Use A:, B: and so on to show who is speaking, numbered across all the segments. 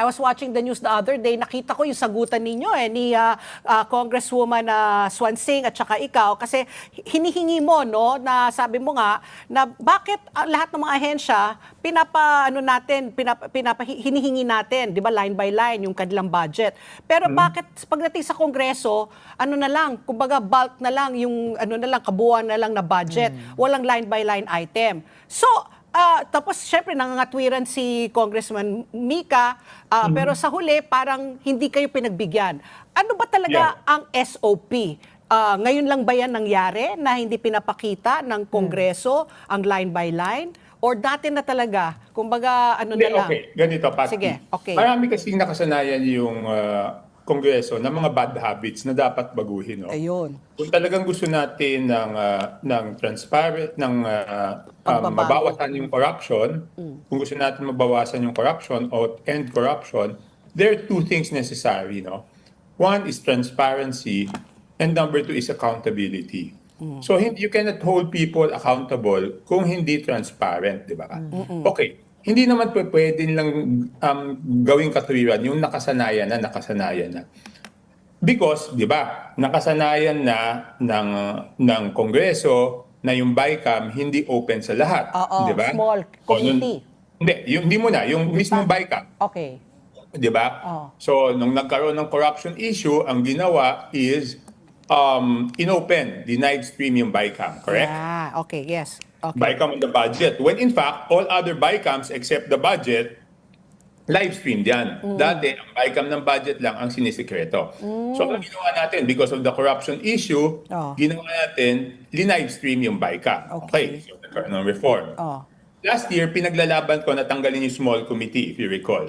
A: I was watching the news the other day, nakita ko yung sagutan ninyo ni Congresswoman Swansing at saka ikaw, kasi hinihingi mo, no, na sabi mo nga, na bakit lahat ng mga ahensya, hinihingi natin, di ba, line by line, yung kanilang budget. Pero bakit pagdating sa Kongreso, ano na lang, kumbaga bulk na lang, yung ano na lang, kabuuan na lang na budget, walang line by line item. So, tapos, syempre, nangangatwiran si Congressman Mika, pero sa huli, parang hindi kayo pinagbigyan. Ano ba talaga ang SOP? Ngayon lang ba yan nangyari na hindi pinapakita ng Kongreso ang line by line? Or dati na talaga? Kumbaga, ano na lang?
B: Okay, ganito, Pat.
A: Sige, okay.
B: Marami kasing nakasanayan yung Kongreso ng mga bad habits na dapat baguhin. No?
A: Ayun.
B: Kung talagang gusto natin ng transparent, mabawasan yung corruption, kung gusto natin mabawasan yung corruption o end corruption, there are two things necessary. No? One is transparency, and number two is accountability. So you cannot hold people accountable kung hindi transparent, di ba? Okay. Hindi naman pwede lang gawing katwiran yung nakasanayan na. Because, di ba, nakasanayan na ng Kongreso na yung BICAM hindi open sa lahat. Di ba?
A: Small committee.
B: Hindi muna, yung mismong BICAM.
A: Okay.
B: Di ba? So, nung nagkaroon ng corruption issue, ang ginawa is inopen, denied stream yung BICAM, correct?
A: Okay, yes. Okay.
B: BICAM on the budget. When in fact, all other BICAMs except the budget, live streamed yan. Dati, ang BICAM ng budget lang ang sinisikreto. So, ang ginawa natin, because of the corruption issue, ginawa natin, live stream yung BICAM. Okay, so nagkaroon ng reform. Last year, pinaglalaban ko na tanggalin yung small committee, if you recall.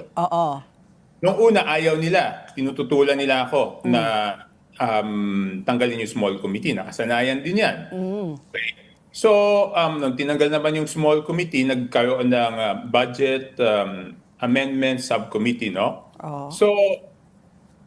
B: Noong una, ayaw nila. Tinututulan nila ako na tanggalin yung small committee. Nakasanayan din yan. Okay. So, nung tinanggal naman yung small committee, nagkaroon ng budget amendment subcommittee, no? So,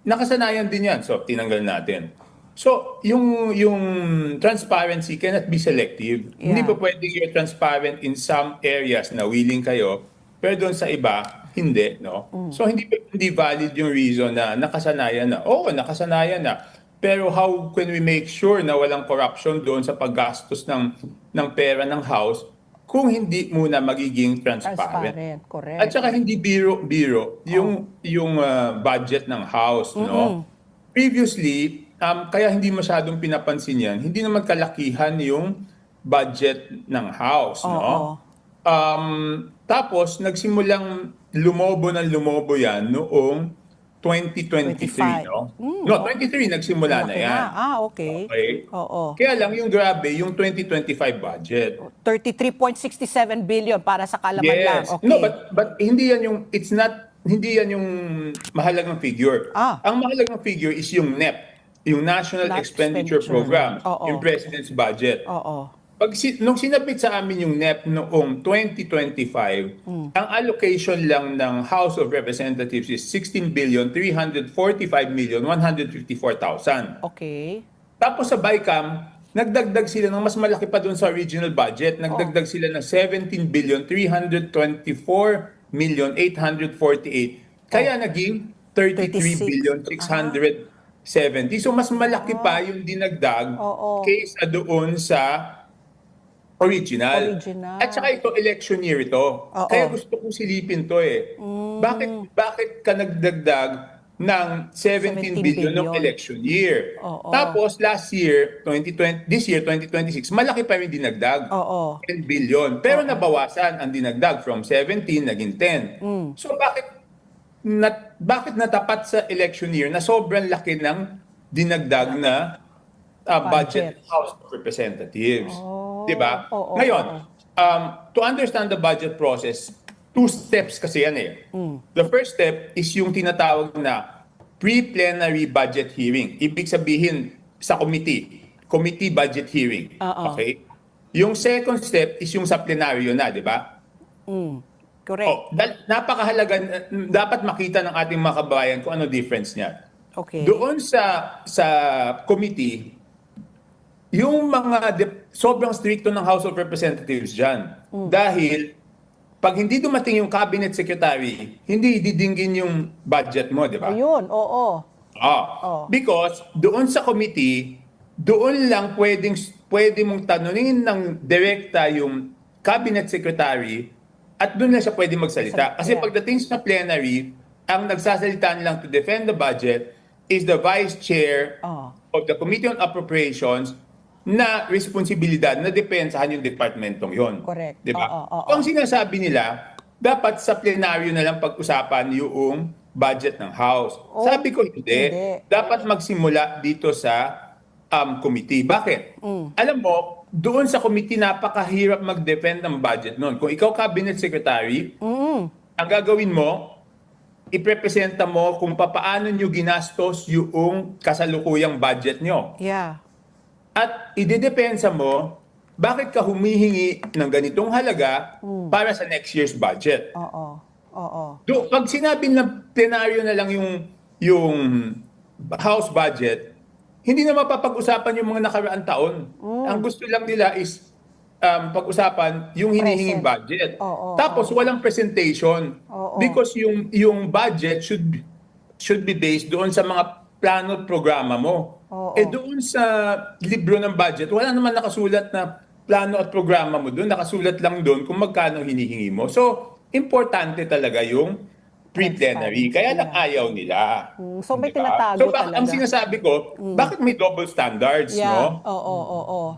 B: nakasanayan din yan. So, tinanggal natin. So, yung transparency cannot be selective. Hindi pa pwedeng you're transparent in some areas na willing kayo, pero doon sa iba, hindi, no? So, hindi valid yung reason na nakasanayan na. Oo, nakasanayan na. Pero how can we make sure na walang corruption doon sa paggastos ng pera ng House kung hindi muna magiging transparent?
A: Correct.
B: At saka hindi biro yung budget ng House, no? Previously, kaya hindi masyadong pinapansin yan, hindi naman kalakihan yung budget ng House, no? Tapos nagsimulang lumobo yan noong 2023, no? No, 23 nagsimula na yan.
A: Okay.
B: Kaya lang yung grabe, yung 2025 budget.
A: 33.67 billion para sa Kalaman lang. Okay.
B: No, but hindi yan yung mahalagang figure. Ang mahalagang figure is yung NEP, yung National Expenditure Program, yung President's Budget. Nung sinabit sa amin yung NEP noong 2025, ang allocation lang ng House of Representatives is 16,345,154,000.
A: Okay.
B: Tapos sa BICAM, nagdagdag sila ng mas malaki pa doon sa regional budget. Nagdagdag sila ng 17,324,848. Kaya naging 33,670. So mas malaki pa yung dinagdag kaysa doon sa original. At saka ito, election year ito. Kaya gusto kong silipin to eh. Bakit ka nagdagdag ng 17 billion ng election year? Tapos last year, this year, 2026, malaki pa yung dinagdag. 10 billion. Pero nabawasan ang dinagdag from 17 naging 10. So bakit natapat sa election year na sobrang laki ng dinagdag na budget House of Representatives? Diba? Ngayon, to understand the budget process, 2 steps kasi yan eh. The first step is yung tinatawag na pre-plenary budget hearing. Ibig sabihin sa committee budget hearing. Okay? Yung second step is yung sa plenaryo na, di ba?
A: Correct.
B: Napakahalaga, dapat makita ng ating mga kabayan kung ano difference niya.
A: Okay.
B: Doon sa committee, yung mga sobrang stricto ng House of Representatives dyan. Dahil pag hindi dumating yung cabinet secretary, hindi didinggin yung budget mo, di ba?
A: Ayun, oo. Oh.
B: Because doon sa committee, doon lang pwede mong tanungin ng direkta yung cabinet secretary at doon lang siya pwede magsalita. Kasi
A: Yeah.
B: pagdating sa plenary, ang nagsasalita lang to defend the budget is the vice chair of the Committee on Appropriations na responsibilidad na depensahan yung departmentong yon.
A: Correct.
B: Di ba?
A: Oo.
B: So, ang sinasabi nila, dapat sa plenaryo na lang pag-usapan yung budget ng House. Sabi ko, hindi. Dapat magsimula dito sa committee. Bakit? Alam mo, doon sa committee, napakahirap mag-defend ng budget noon. Kung ikaw cabinet secretary, ang gagawin mo, iprepresenta mo kung paano nyo ginastos yung kasalukuyang budget nyo.
A: Yeah.
B: At idedepensa mo, bakit ka humihingi ng ganitong halaga para sa next year's budget?
A: Oo.
B: Pag sinabi ng plenaryo na lang yung House budget, hindi na mapapag-usapan yung mga nakaraang taon. Ang gusto lang nila is pag-usapan yung hinihinging budget. Tapos walang presentation. Because yung budget should be based doon sa mga plano at programa mo. Doon sa libro ng budget, wala naman nakasulat na plano at programa mo doon. Nakasulat lang doon kung magkano hinihingi mo. So, importante talaga yung pre-plenary. Kaya lang ayaw nila.
A: So, may
B: Diba?
A: tinatago
B: So,
A: talaga.
B: ang sinasabi ko, bakit may double standards, no?
A: Oo.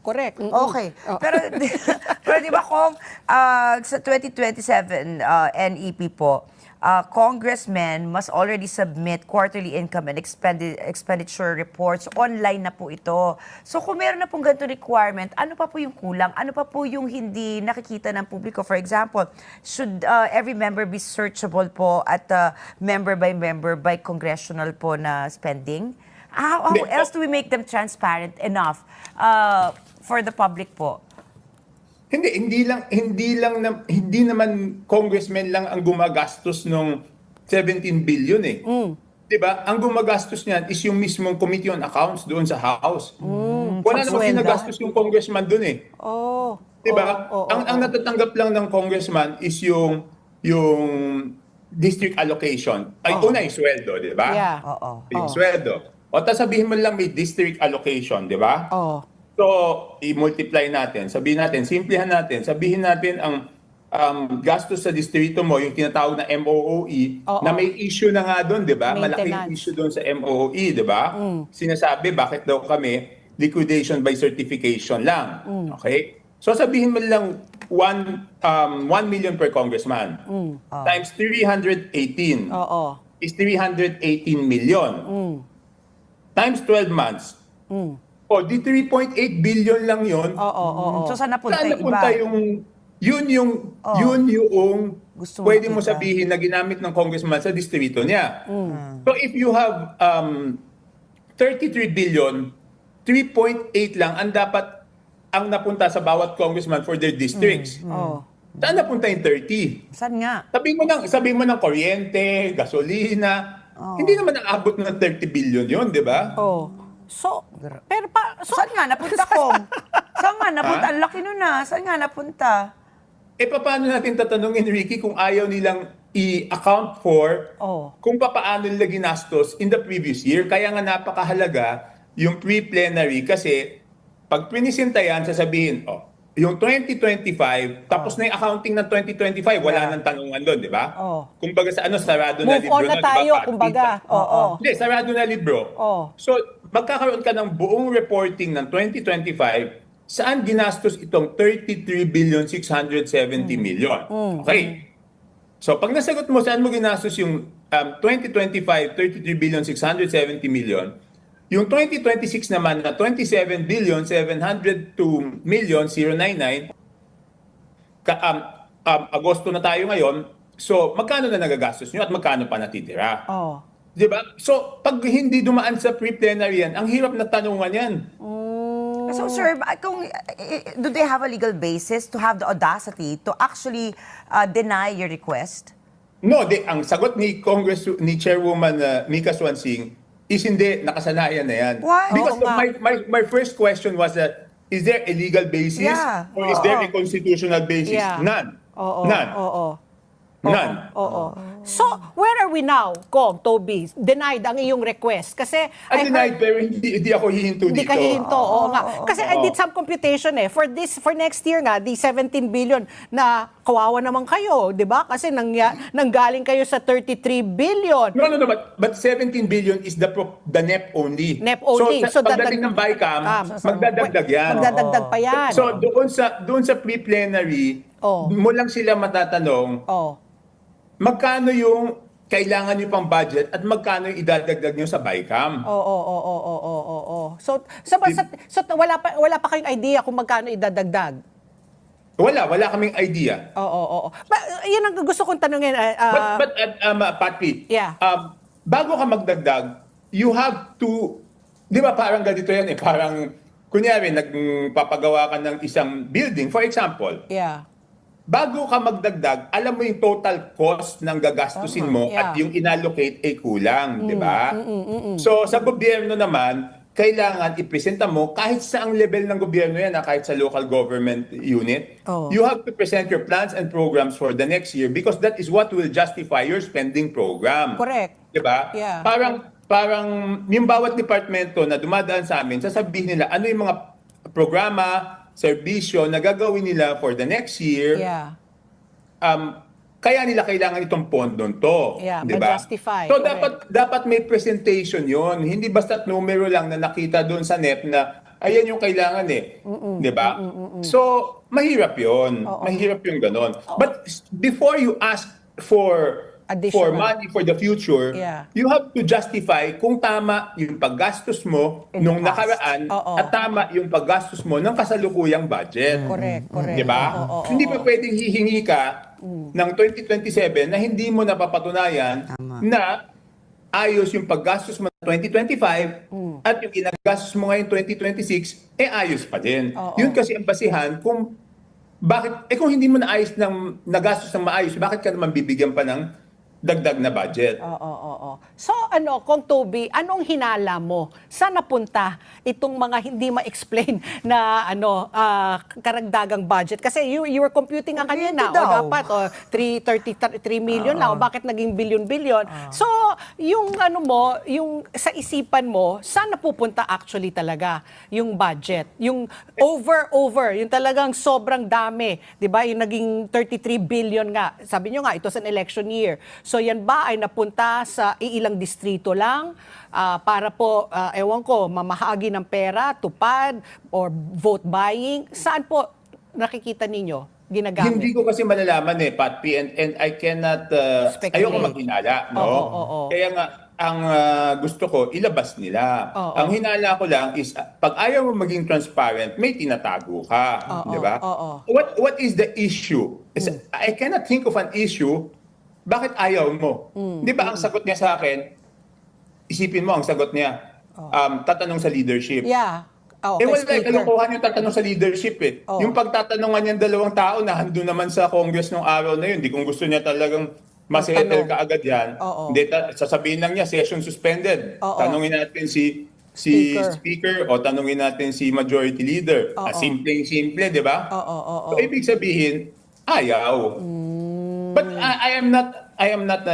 A: Correct.
C: Okay. Pero di ba kung sa 2027 NEP po, congressmen must already submit quarterly income and expenditure reports. Online na po ito. So kung meron na pong ganito requirement, ano pa po yung kulang? Ano pa po yung hindi nakikita ng publiko? For example, should every member be searchable po at member by congressional po na spending? How else do we make them transparent enough for the public po?
B: Hindi naman congressmen lang ang gumagastos ng 17 billion eh. 'Di ba? Ang gumagastos niyan is yung mismong Committee on Accounts doon sa House. Wala namang sinagastos yung congressman doon eh. 'Di ba? Ang natatanggap lang ng congressman is yung district allocation. Ay, una yung sweldo, 'di ba?
A: Yeah.
B: Yung sweldo. O sabihin mo lang may district allocation, 'di ba? So, i-multiply natin. Simplihan natin. Sabihin natin ang gastos sa distrito mo, yung tinatawag na MOOE, na may issue na nga doon, di ba? Malaking issue doon sa MOOE, di ba? Sinasabi, bakit daw kami liquidation by certification lang. Okay? So, sabihin mo lang 1 million per congressman. Times 318 is 318 million. Times 12 months. Di 3.8 billion lang yun.
C: So saan napunta
B: Saan
C: yung
B: napunta
C: iba?
B: yun yung
C: Gusto mo
B: pwede mo
C: makita.
B: sabihin na ginamit ng congressman sa distrito niya. So if you have 33 billion, 3.8 lang ang napunta sa bawat congressman for their districts. Saan napunta yung 30?
C: Saan nga?
B: Sabihin mo ng kuryente, gasolina. Hindi naman naabot ng 30 billion yun, di ba?
A: So,
C: Saan nga napunta ko? Saan nga napunta? Ang laki nun Saan nga napunta?
B: Paano natin tatanungin, Ricky, kung ayaw nilang i-account for kung paano nila ginastos in the previous year? Kaya nga napakahalaga yung pre-plenary kasi pag pinisenta yan, sasabihin, yung 2025, tapos na yung accounting ng 2025, wala nang tanungan doon, di ba? Kumbaga sarado na libro.
A: move on na tayo, kumbaga.
B: Hindi, sarado na libro. So, magkakaroon ka ng buong reporting ng 2025, saan ginastos itong 33,670 million. Okay. So, pag nasagot mo, saan mo ginastos yung 2025, 33,670 million, yung 2026 naman na 27,702,099, Agosto na tayo ngayon, so magkano na nagagastos nyo at magkano pa natitira? Diba? So, pag hindi dumaan sa pre-plenary yan, ang hirap na tanungan yan.
C: So sir, do they have a legal basis to have the audacity to actually deny your request?
B: No, ang sagot ni Chairwoman Mika Swansing is hindi, nakasanayan na yan.
C: Why?
B: Because my first question was that, is there a legal basis or is there a constitutional basis?
A: Yeah.
B: None.
A: Oo.
B: None.
A: Oo.
B: None.
A: Oo. So, where are we now, Kong, Toby? Denied ang iyong request. Kasi
B: I
A: I
B: denied,
A: heard,
B: pero hindi ako hihinto
A: hindi
B: dito.
A: ka hihinto. Oo nga. Kasi I did some computation For next year nga, the 17 billion na kawawa naman kayo, di ba? Kasi nanggaling kayo sa 33 billion.
B: No, but 17 billion is the NEP only.
A: NEP only.
B: So,
A: So,
B: pagdating ng BICAM, magdadagdag yan.
A: Magdadagdag pa yan.
B: So, doon sa pre-plenary,
A: Oh.
B: mo lang sila matatanong,
A: Oh.
B: magkano yung kailangan nyo pang budget at magkano yung idadagdag nyo sa BICAM.
A: Oo. So wala pa kayong idea kung magkano idadagdag.
B: Wala kaming idea.
A: Oo. Yun ang gusto kong tanungin.
B: But Patri,
A: Yeah.
B: Bago ka magdagdag, you have to, di ba parang ganito yan parang, kunyari, nagpapagawa ka ng isang building, for example,
A: Yeah.
B: bago ka magdagdag, alam mo yung total cost ng gagastusin mo
A: Yeah.
B: at yung inallocate ay kulang, di ba? So sa gobyerno naman, kailangan ipresenta mo kahit sa ang level ng gobyerno yan, kahit sa local government unit,
A: Oh.
B: you have to present your plans and programs for the next year because that is what will justify your spending program.
A: Correct.
B: Di ba?
A: Yeah.
B: Parang yung bawat departamento na dumadaan sa amin, sasabihin nila ano yung mga programa, serbisyo na gagawin nila for the next year.
A: Yeah.
B: Kaya nila kailangan itong pondon to,
A: Yeah,
B: di ba?
A: ma-justify,
B: So
A: correct.
B: dapat may presentation 'yon. Hindi basta't numero lang na nakita doon sa NEP na ayan yung kailangan di ba? So mahirap 'yon. Mahirap yung ganon. But before you ask for
A: Additional.
B: money for the future,
A: Yeah.
B: you have to justify kung tama yung paggastos mo
C: In the
B: nung
C: past.
B: nakaraan
A: Oo.
B: at tama yung paggastos mo ng kasalukuyang budget.
A: Correct.
B: Di ba?
A: Oo.
B: Hindi pa pwedeng hihingi ka ng 2027 na hindi mo napapatunayan na ayos yung paggastos mo ng 2025 at yung ginagastos mo ngayon 2026, ayos pa din. Yun kasi ang basihan kung bakit, kung hindi mo naayos ng nagastos ng maayos, bakit ka naman bibigyan pa ng dagdag na budget?
A: Oo. So Kong Toby, anong hinala mo? Saan napunta itong mga hindi ma-explain na karagdagang budget? Kasi you were computing nga kanina,
C: Hindi daw.
A: dapat 333 million na, o bakit naging billion-billion? So yung yung sa isipan mo, saan napupunta actually talaga yung budget? Yung over, yung talagang sobrang dami, 'di ba? Yung naging 33 billion nga. Sabi nyo nga, ito sa election year. So yan ba ay napunta sa iilang distrito lang para po, ewan ko, mamahagi ng pera, tupad, or vote buying? Saan po nakikita ninyo ginagamit?
B: Hindi ko kasi malalaman Pat P, and I cannot,
A: Speculate.
B: ayoko maghinala, no?
A: Oo.
B: Kaya nga, ang gusto ko, ilabas nila.
A: Oo.
B: Ang hinala ko lang is, pag ayaw mo maging transparent, may tinatago ka,
A: Oo,
B: di ba?
A: oo.
B: What is the issue? I cannot think of an issue, bakit ayaw mo? Di ba ang sagot niya sa akin, isipin mo ang sagot niya, tatanong sa leadership.
A: Yeah.
B: Wala
A: Speaker.
B: kalokohan yung tatanong sa leadership
A: Oo.
B: Yung pagtatanungan niyan 2 tao na handun naman sa Congress nung araw na yun. Di kung gusto niya talagang masettle
A: Tanong.
B: ka agad yan.
A: Oo.
B: Hindi, sasabihin lang niya, session suspended.
A: Oo.
B: Tanungin natin si speaker o tanungin natin si majority leader.
A: Oo.
B: Simpleng-simple, di ba?
A: Oo.
B: So, ibig sabihin, ayaw. But I am not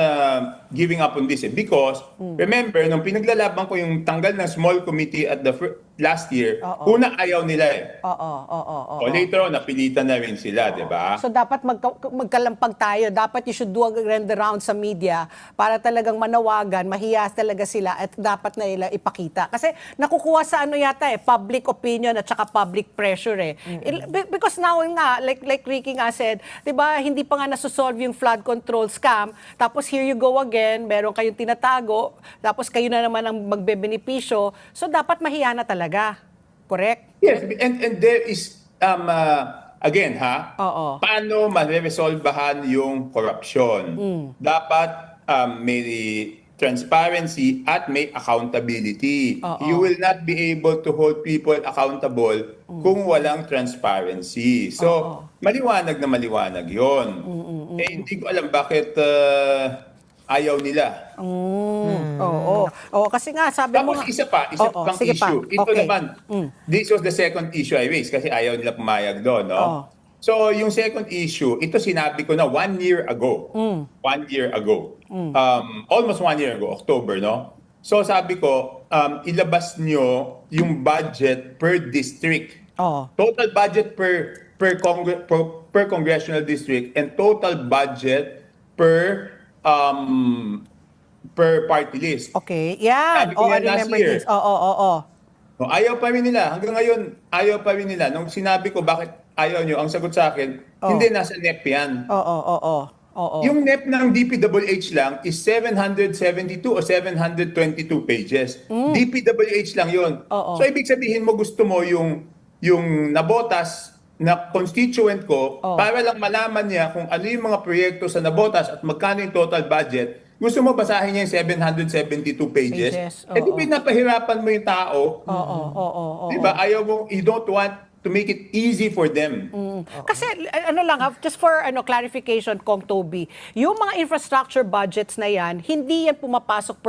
B: giving up on this because remember nung pinaglalaban ko yung tanggal ng small committee at the last year,
A: Oo.
B: una ayaw nila
A: Oo.
B: O later on napilitan na rin sila, 'di ba?
A: So dapat magkalampag tayo. Dapat you should do a grand round sa media para talagang manawagan, mahiya talaga sila at dapat na nila ipakita. Kasi nakukuha sa yata public opinion at saka public pressure Because now nga, like Ricky nga said, 'di ba, hindi pa nga nasosolve yung flood control scam. Tapos here you go again, meron kayong tinatago, tapos kayo na naman ang magbebenepisyo. So dapat mahiya na talaga. Correct?
B: Yes, and there is again
A: Oo.
B: paano ma-resolbahan yung corruption? Dapat may transparency at may accountability.
A: Oo.
B: You will not be able to hold people accountable kung walang transparency. So, maliwanag na maliwanag yon. Hindi ko alam bakit ayaw nila.
A: Oo, kasi nga sabi mo
B: Tapos
A: nga.
B: isa
A: Oo,
B: pang
A: sige pa.
B: issue. Ito
A: Okay.
B: naman, this was the second issue I raised kasi ayaw nila pumayag doon, no?
A: Oo.
B: So, yung second issue, ito sinabi ko na 1 year ago. 1 year ago. Almost 1 year ago, October, no? So, sabi ko, ilabas nyo yung budget per district.
A: Oh.
B: Total budget per congressional district and total budget per party list.
A: Okay. Yan.
B: Sabi ko
A: Oh, I
B: yan last
A: remember
B: year.
A: this. Oo.
B: No, ayaw pa rin nila. Hanggang ngayon, ayaw pa rin nila. Nung sinabi ko bakit ayaw nyo, ang sagot sa akin, hindi, nasa NEP yan.
A: Oo.
B: Yung NEP ng DPWH lang is 772 o 722 pages. DPWH lang yun.
A: Oo.
B: So, ibig sabihin mo, gusto mo yung nabotas na constituent ko para lang malaman niya kung ano yung mga proyekto sa nabotas at magkano yung total budget. Gusto mo basahin niya yung 772 pages?
A: Pages,
B: Eh di
A: oo.
B: pinapahirapan mo yung tao.
A: Oo.
B: Di ba? Ayaw mo, you don't want to make it easy for them.
A: Kasi ano lang, just for clarification, Kong Toby, yung mga infrastructure budgets na yan, hindi yan pumapasok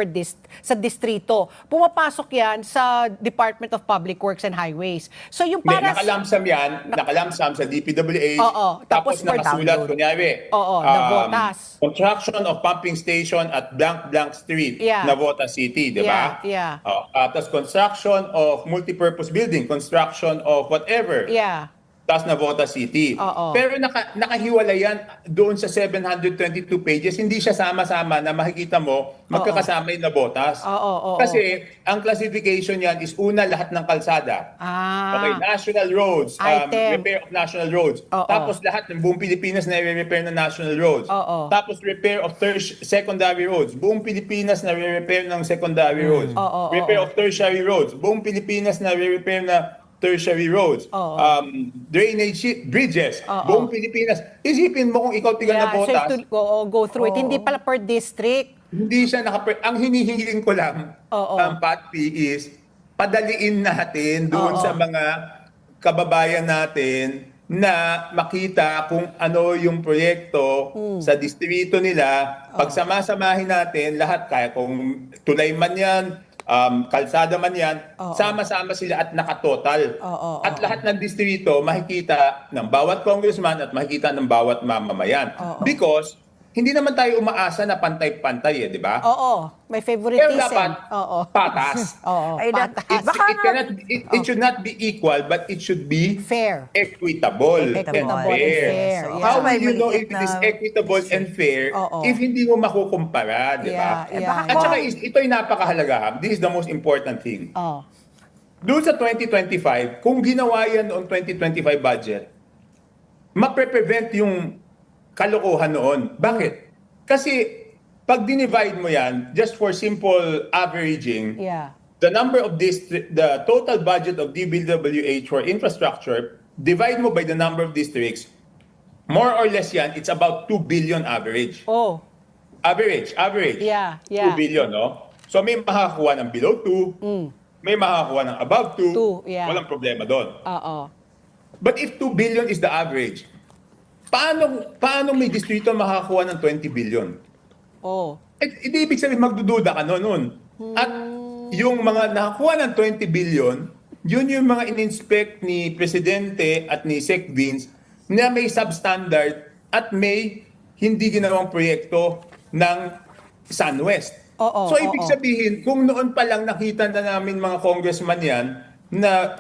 A: sa distrito. Pumapasok yan sa Department of Public Works and Highways. So yung
B: Hindi,
A: para
B: nakalamsam yan, nakalamsam sa DPWH,
A: Oo, tapos for
B: nakasulat,
A: download.
B: kunyari,
A: Oo, nabotas.
B: construction of pumping station at blank street,
A: Yeah.
B: Navotas City, di ba?
A: Yeah.
B: Tapos construction of multipurpose building, construction of whatever,
A: Yeah.
B: tapos Navotas City.
A: Oo.
B: Pero nakahiwalay yan doon sa 722 pages, hindi siya sama-sama na makikita mo, magkakasama yung Navotas.
A: Oo.
B: Kasi ang classification yan is una lahat ng kalsada. Okay, national roads,
A: Item.
B: repair of national roads.
A: Oo.
B: Tapos lahat ng buong Pilipinas na i-repair ng national roads.
A: Oo.
B: Tapos repair of secondary roads. Buong Pilipinas na i-repair ng secondary roads.
A: Oo.
B: Repair of tertiary roads. Buong Pilipinas na i-repair na tertiary roads.
A: Oo.
B: Drainage bridges. Buong Pilipinas. Isipin mo kung ikaw tiga na
A: So you have
B: botas.
A: to go through it. Hindi pala per district.
B: Hindi siya ang hinihingin ko lang,
A: Oo.
B: Pat P, is padaliin natin doon sa mga kababayan natin na makita kung ano yung proyekto sa distrito nila. Pagsamasamahin natin lahat, kaya kung tulay man yan, kalsada man yan, sama-sama sila at nakatotal. At lahat ng distrito makikita ng bawat congressman at makikita ng bawat mamamayan. Because hindi naman tayo umaasa na pantay-pantay, di ba?
A: Oo. May
B: Pero
A: favoritism.
B: dapat
A: Oo.
B: patas.
A: Oo.
C: Ay,
A: Patas.
B: It should not be equal, but it should be
A: Fair.
B: equitable,
A: Equitable
B: and fair.
A: and fair,
C: So,
A: yeah.
B: How
C: may
B: will you know
C: maliit
B: if it is
C: na-
B: equitable and fair
A: Oo.
B: if hindi mo makukumpara, di ba?
A: Yeah.
B: At saka ito'y napakahalaga. This is the most important thing.
A: Oh.
B: Doon sa 2025, kung ginawa yan noong 2025 budget, mapre-prevent yung kalokohan noon. Bakit? Kasi pag dinivide mo yan, just for simple averaging,
A: Yeah.
B: the total budget of DPWH for infrastructure, divide mo by the number of districts, more or less yan, it's about 2 billion average.
A: Oh.
B: Average.
A: Yeah.
B: 2 billion, no? So may makakakuha ng below 2, may makakakuha ng above 2,
A: Two, yeah.
B: walang problema doon.
A: Oo.
B: But if 2 billion is the average, paano may distrito makakakuha ng 20 billion?
A: Oh.
B: Hindi ibig sabihin magdududa ka nun. At yung mga nakakuha ng 20 billion, yun yung mga in-inspect ni Presidente at ni Sec Vince na may substandard at may hindi ginawang proyekto ng SunWest.
A: Oo,
B: So ibig
A: oo.
B: sabihin, kung noon pa lang nakita na namin mga congressman yan na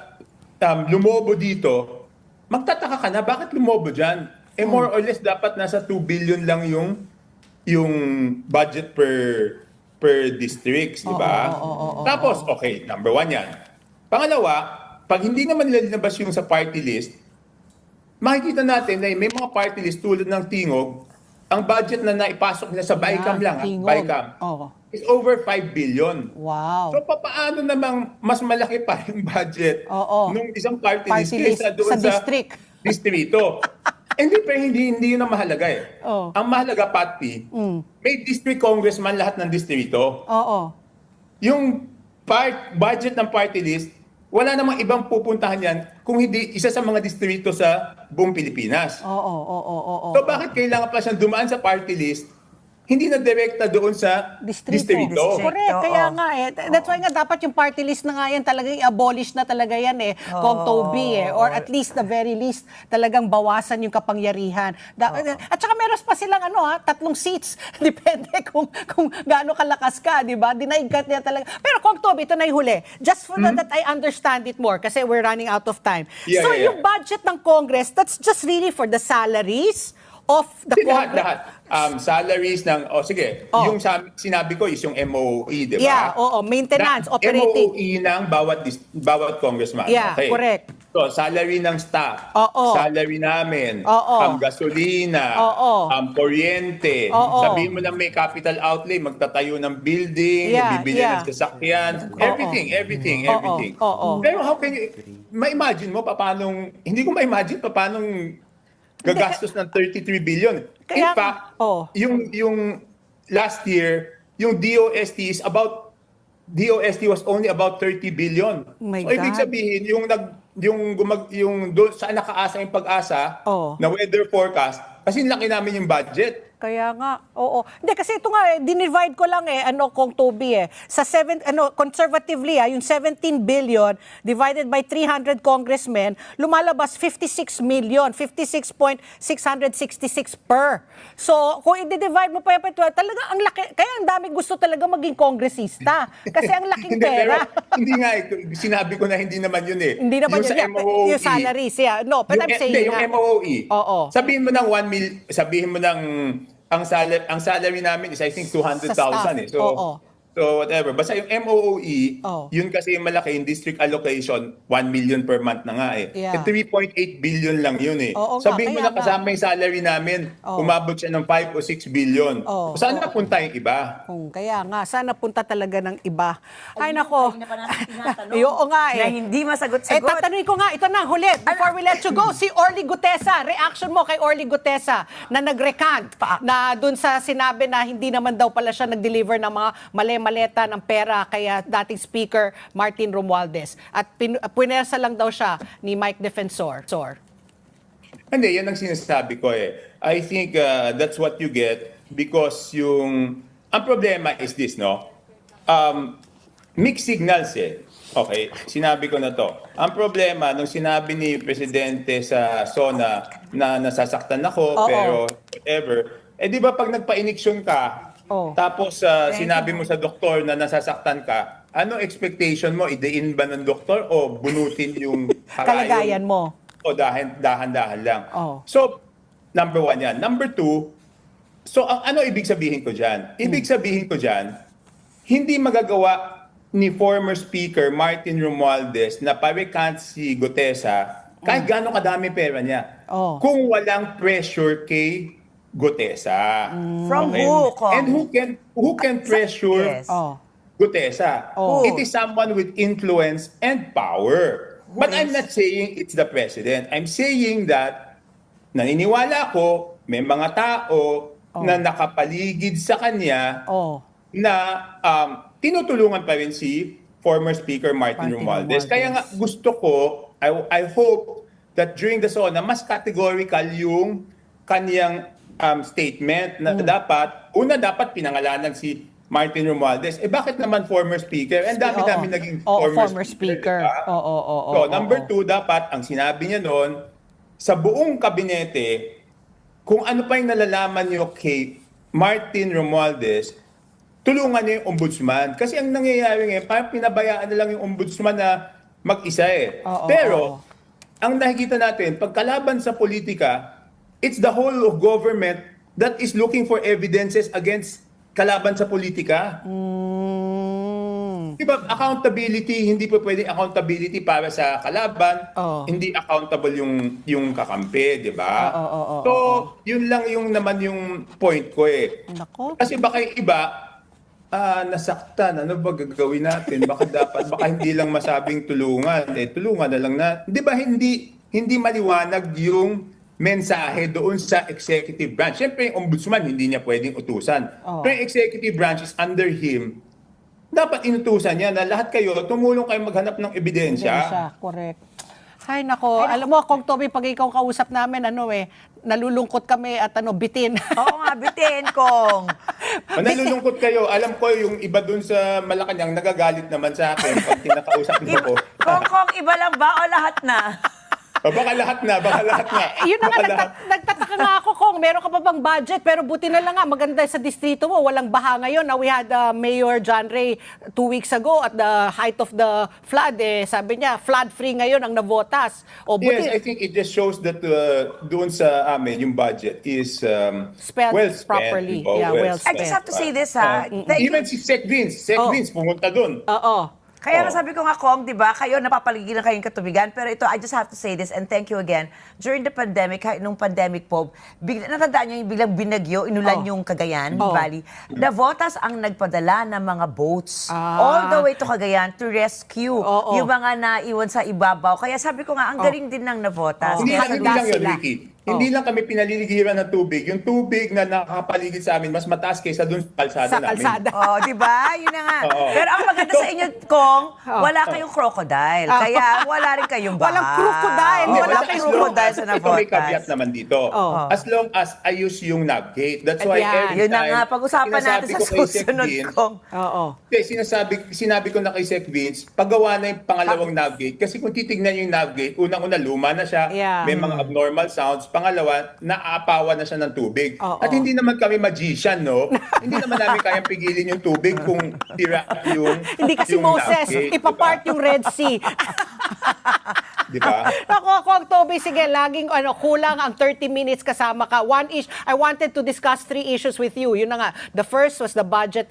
B: lumobo dito, magtataka ka na, bakit lumobo dyan? More or less dapat nasa 2 billion lang yung budget per districts, di ba? Tapos, okay, number 1 yan. Pangalawa, pag hindi naman nila linabas yung sa party list, makikita natin na may mga party list tulad ng Tingog, ang budget na naipasok nila sa BICAM lang,
A: Tingog.
B: BICAM,
A: Oo.
B: is over 5 billion.
A: Wow.
B: So, paano namang mas malaki pa yung budget
A: Oo.
B: nung isang party
A: Party
B: list
A: list
B: kaysa doon
A: sa district.
B: distrito? Hindi yun ang mahalaga eh.
A: Oh.
B: Ang mahalaga, Pat P, may district congressman lahat ng distrito.
A: Oo.
B: Yung budget ng party list, wala namang ibang pupuntahan yan kung hindi isa sa mga distrito sa buong Pilipinas.
A: Oo.
B: So bakit kailangan pa siyang dumaan sa party list hindi na direkta doon sa distrito.
A: Correct.
C: Oo.
A: Kaya nga that's why nga dapat yung party list na nga yan talagang i-abolish na talaga yan kung Toby Or at least, the very least, talagang bawasan yung kapangyarihan. At saka meron pa silang 3 seats. Depende kung gaano kalakas ka, di ba? Dinaig ka niya talaga. Pero kung Toby, ito na yung huli. Just for that I understand it more kasi we're running out of time.
B: Yeah,
A: so
B: yeah,
A: yung budget ng Congress, that's just really for the salaries of the Congress?
B: Lahat. Salaries ng, sige, yung sinabi ko is yung MOE, di ba?
A: Yeah, maintenance, operating.
B: MOE ng bawat congressman.
A: Yeah,
B: okay.
A: correct.
B: So, salary ng staff, salary namin, gasolina, kuryente. Sabihin mo na may capital outlay, magtatayo ng building, bibili ng sasakyan, everything. Pero how can you, ma-imagine mo hindi ko ma-imagine paano gagastos ng 33 billion. In fact, yung last year, yung DOST was only about 30 billion.
A: My
B: so ibig
A: God.
B: sabihin, yung doon saan nakaasa yung pag-asa na weather forecast, kasi laki namin yung budget.
A: Kaya nga, Hindi, kasi ito nga, dinivide ko lang kung Toby Sa conservatively, yung 17 billion divided by 300 congressmen, lumalabas 56 million, 56.666 per. So, kung i-divide mo pa talaga ang laki, kaya ang dami gusto talaga maging kongresista. Kasi ang laking pera.
B: Hindi nga, sinabi ko na hindi naman yun
A: Hindi naman
B: yung
A: yun.
B: sa MOE.
A: Yung salaries, No, but I'm saying
B: yung MOE. Sabihin mo ng 1 million, sabihin mo ng ang salary namin is I think 200,000 So whatever. Basta yung MOOE, yun kasi yung malaki, yung district allocation, 1 million per month na nga
A: Yeah.
B: 3.8 billion lang yun Sabihin mo na kasama yung salary namin, umabot siya ng 5 o 6 billion. Saan napunta yung iba?
A: Kaya nga, sana punta talaga ng iba. Ay, nako.
D: Kanina pa natin tinatanong.
A: Oo nga
C: Na hindi masagot-sagot.
A: Tatanungin ko nga, ito na, huli, before we let you go, si Orly Gutesa. Reaction mo kay Orly Gutesa na nag-recant na dun sa sinabi na hindi naman daw pala siya nag-deliver ng mga maleta ng pera kaya dating Speaker Martin Romualdez. At punersa lang daw siya ni Mike Defensor.
B: Hindi, yan ang sinasabi ko I think that's what you get because ang problema is this, no? Mixed signals Okay, sinabi ko na to. Ang problema, nung sinabi ni Presidente sa SONA na nasasaktan ako, pero whatever, di ba pag nagpa-iniksyon ka, tapos sinabi mo sa doktor na nasasaktan ka, ano expectation mo? Idein ba ng doktor o bunutin yung
A: Kalagayan mo.
B: O dahan-dahan lang. So, number 1 yan. Number 2, so ano ibig sabihin ko dyan? Ibig sabihin ko dyan, hindi magagawa ni former Speaker Martin Romualdez na pa-recant si Gutesa kahit gaano kadami pera niya. Kung walang pressure kay Gutesa.
C: From who?
B: And who can pressure Gutesa? It is someone with influence and power. But I'm not saying it's the president. I'm saying that naniniwala ko may mga tao na nakapaligid sa kanya na tinutulungan pa rin si former Speaker Martin Romualdez. Kaya nga gusto ko, I hope that during the SONA, mas categorical yung kanyang statement na dapat pinangalanan si Martin Romualdez. Bakit naman former speaker? And dami-dami naging former speaker. Diba? So, number 2, dapat, ang sinabi niya noon, sa buong kabinete, kung ano pa yung nalalaman niyo kay Martin Romualdez, tulungan niyo yung ombudsman. Kasi ang nangyayari ngayon, parang pinabayaan na lang yung ombudsman na mag-isa Pero, ang nakikita natin, pagkalaban sa politika, it's the whole of government that is looking for evidences against kalaban sa politika. Diba, accountability, hindi po pwedeng accountability para sa kalaban, hindi accountable yung kakampi, di ba? So, yun lang naman yung point ko
A: Nako.
B: Kasi baka yung iba, nasaktan, ano ba gagawin natin? Baka hindi lang masabing tulungan. Tulungan na lang di ba hindi maliwanag yung mensahe doon sa executive branch. Siyempre, yung ombudsman, hindi niya pwedeng utusan. Pero yung executive branch is under him. Dapat inutusan niya na lahat kayo, tumulong kayo maghanap ng ebidensya.
A: Correct. Ay, nako. Alam mo, Kong Toby, pag ikaw kausap namin, nalulungkot kami at bitin.
C: Oo nga, bitin kong.
B: Nalulungkot kayo. Alam ko yung iba dun sa Malacanang nagagalit naman sa akin pag kinakausap mo ko.
C: Kong, iba lang ba o lahat na?
B: Baka lahat na.
A: Yun na nga,
B: Baka lahat.
A: nagtataka nga ako, Kong, meron ka pa bang budget? Pero buti na lang nga, maganda sa distrito mo, walang baha ngayon. Now, we had Mayor John Ray 2 weeks ago at the height of the flood. Sabi niya, flood-free ngayon ang Navotas. O,
B: Yes,
A: buti,
B: I think it just shows that doon sa amin, yung budget is
A: Spent
B: well spent.
A: properly.
B: diba?
A: Yeah, well
C: I just have to say this, ha? Thank you.
B: Even si Sec Vince pumunta doon.
A: oo.
C: Kaya
B: Oo.
C: nasabi ko nga, Kong, di ba, kayo napapaligiran kayong katubigan, pero ito, I just have to say this, and thank you again. During the pandemic, nung pandemic po, natandaan nyo yung biglang binagyo, inulan yung Cagayan Valley. Navotas ang nagpadala ng mga boats all the way to Cagayan to rescue yung mga naiwan sa ibabaw. Kaya sabi ko nga, ang galing din ng Navotas.
B: Hindi
C: Kaya
B: lang yun,
A: sila.
B: Ricky. Hindi lang kami pinaliligiran ng tubig. Yung tubig na nakapaligid sa amin, mas mataas kaysa dun sa kalsada
A: Sa
B: namin.
A: kalsada.
C: Oh, di ba? Yun na nga.
B: Oo.
C: Pero ang maganda sa inyo, Kong, wala kayong crocodile. Kaya wala rin kayong baha.
A: Walang crocodile.
C: Oh,
A: Wala
C: wala
A: kayong
C: kayong crocodile sa
B: Ito may
C: Navotas.
B: caveat naman dito. As long as ayos yung navigate. That's why
A: Ayan.
B: every
C: Yun na
B: time,
C: nga, pag-usapan natin
B: sinasabi
C: sa
B: ko kay Sec
C: susunod,
B: Vince,
C: Kong.
A: Oo.
B: sinabi ko na kay Sec Vince, paggawa na yung pangalawang navigate. Kasi kung titignan yung navigate, unang-una luma na siya,
A: Yeah.
B: may mga abnormal sounds. Pangalawa, naaapawan na siya ng tubig.
A: Oo.
B: At hindi naman kami magician, no? Hindi naman namin kayang pigilin yung tubig kung tira yung
A: Hindi kasi
B: yung
A: Moses,
B: navigate,
A: ipapart yung Red Sea.
B: Di ba?
A: Ako, Kong Toby, sige, laging kulang ang 30 minutes kasama ka. I wanted to discuss 3 issues with you. Yun na nga. The first was the budget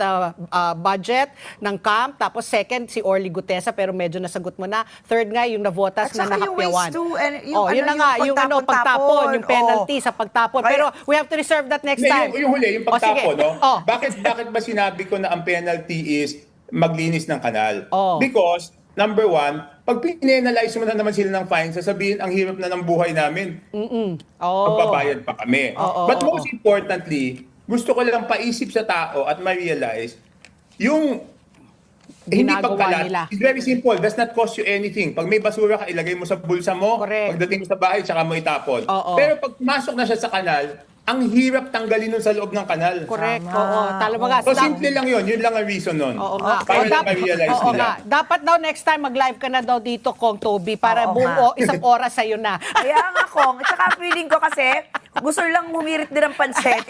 A: ng camp. Tapos second, si Orly Gutesa, pero medyo nasagot mo na. Third nga, yung Navotas
C: At saka
A: na
C: yung
A: nahapyawan.
C: waste too, and yung
A: yun na nga, yung pagtapon, yung penalty sa pagtapon.
C: Kaya-
A: Pero we have to reserve that next
B: Hindi,
A: time.
B: yung huli, yung pagtapon,
A: sige.
B: no?
A: Oh.
B: Bakit ba sinabi ko na ang penalty is maglinis ng kanal?
A: Oh.
B: Because, number one, pag pinanalyze mo na naman sila ng fine, sasabihin, ang hirap na ng buhay namin. Magbabayad pa kami. But most importantly, gusto ko lang paisip sa tao at ma-realize, yung hindi
A: Ginagawa
B: pagkalat,
A: nila.
B: it's very simple, does not cost you anything. Pag may basura ka, ilagay mo sa bulsa mo,
A: Correct.
B: pagdating mo sa bahay, tsaka mo itapon.
A: Oo.
B: Pero pag pumasok na siya sa kanal, ang hirap tanggalin nun sa loob ng kanal.
A: Correct.
C: Tama.
A: Oo. Talaga.
B: So simple lang yun lang ang reason nun.
A: Oo nga.
B: Para
A: O,
B: lang ma-realize
A: oo
B: nila.
A: nga. Dapat daw next time mag-live ka na daw dito, Kong Toby, para
C: Oo
A: buo isang oras sa'yo na.
C: Kaya nga, Kong. At saka feeling ko kasi, gusto lang humirit din ng pansit.